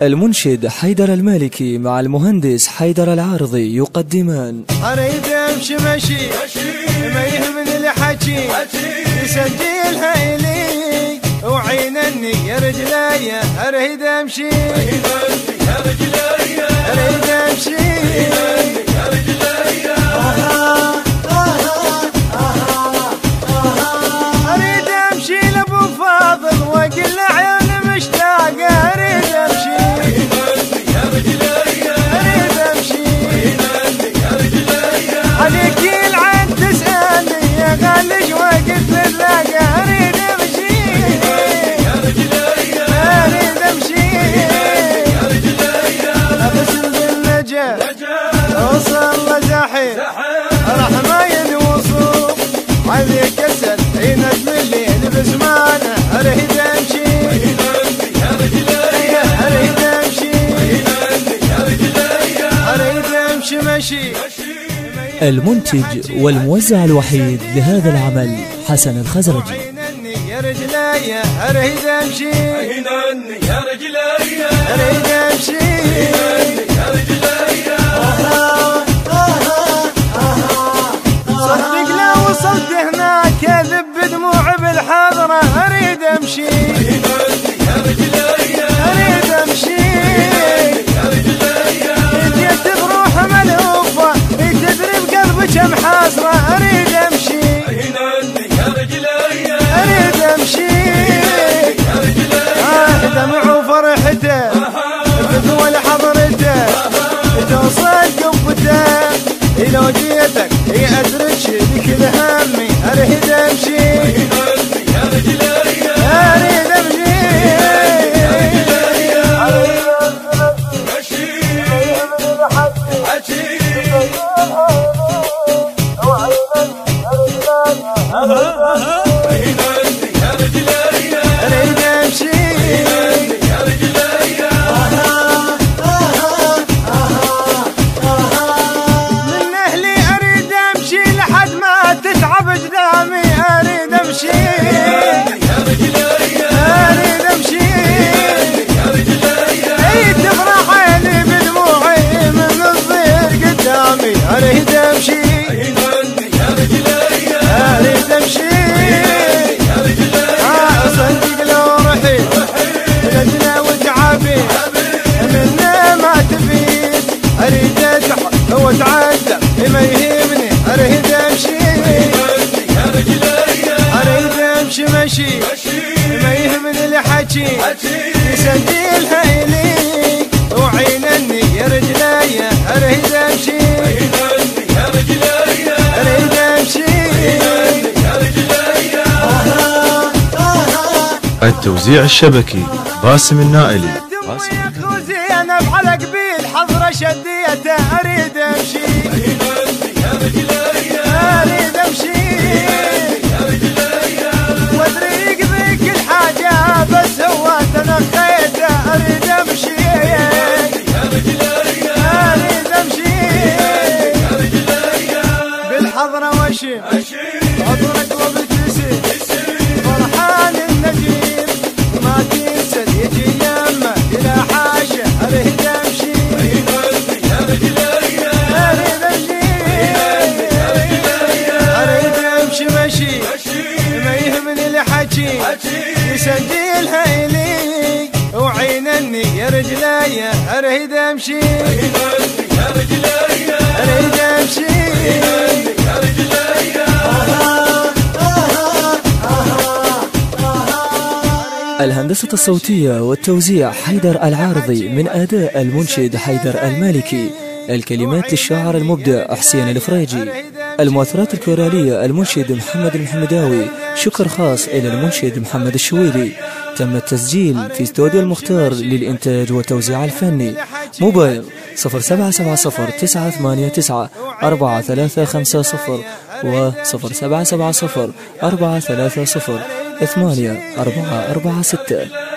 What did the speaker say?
المنشد حيدر المالكي مع المهندس حيدر العارضي يقدمان أريد أمشي مشي ما يهمني الحكي يسجلها إلي وعينني يا رجلاي أريد أمشي يا رجلاي أريد أمشي يا رجلاي أريد أمشي لأبو فاضل وأقول له عيوني مشتاقة أريد أمشي يا رجلاي أريد أمشي يا رجلاي عليك العين تسألني يا غالي وقت تلاقى أريد أمشي يا رجلاي أريد أمشي يا رجلاي أبسل بالنجا أوصل لزاحي رحماين وصول عليك أسأل حين الليل بزمانه أريد أمشي يا رجلاي أريد أمشي يا رجلاي أريد أمشي مشي. المنتج والموزع الوحيد لهذا العمل حسن الخزرجي. يا رجلاي أريد أمشي يا رجلاي أريد أمشي يا رجلاي صدق لو وصلت هناك أذب دموعي بالحضرة أريد أمشي يا رجلاي أريد أمشي يا رجلاي جيت بروح ملهوفة تدري بقلبك محاصرة أريد أمشي يا رجلاي أريد أمشي يا رجلاي دمع وفرحته بثول حضرته توصل قبته لو جيتك أدرك بكل همي أريد أمشي يا رجلاي أريد أمشي تتعب قدامي أريد أمشي يا رجلاي أريد أمشي يا رجلاي تفرح عيني بدموعي من الضيق قدامي أريد أمشي يا رجلاي أريد أمشي يا رجلاي صدق لو رحيت لجنا وتعبي منه ما تفيد أريد أتعب وأتعذب ما يهمني أريد أمشي يا رجلاي أريد أمشي مشي ما يهمني الحكي يسجلها إلي وعينني يا رجلاي أريد أمشي يا رجلاي أريد أمشي يا رجلاي. التوزيع الشبكي باسم النائلي. أنا على قبيل حضرة شديته أريد أمشي يا رجلاي أريد أمشي يا رجلاي وأدري ذيك الحاجة بس هو تنخيته أريد أمشي يا رجلاي أريد أمشي يا رجلاي بالحضرة وشم عطرك وبتسم فرحان النجيب ما تنسد يجي يمه إلى حاشة أريد أمشي يا رجلاي أريد أمشي أريد أمشي مشي ما يهمني الحكي يسجلها إلي وعينني يا رجلاي أريد أمشي يا رجلاي أريد أمشي يا رجلاي. الهندسة الصوتية والتوزيع حيدر العارضي من أداء المنشد حيدر المالكي. الكلمات للشاعر المبدع حسين الفريجي. المؤثرات الكورالية المنشد محمد المحمداوي. شكر خاص إلى المنشد محمد الشويلي. تم التسجيل في استوديو المختار للإنتاج والتوزيع الفني. موبايل 0770 989 4350 و 0770 430 8446.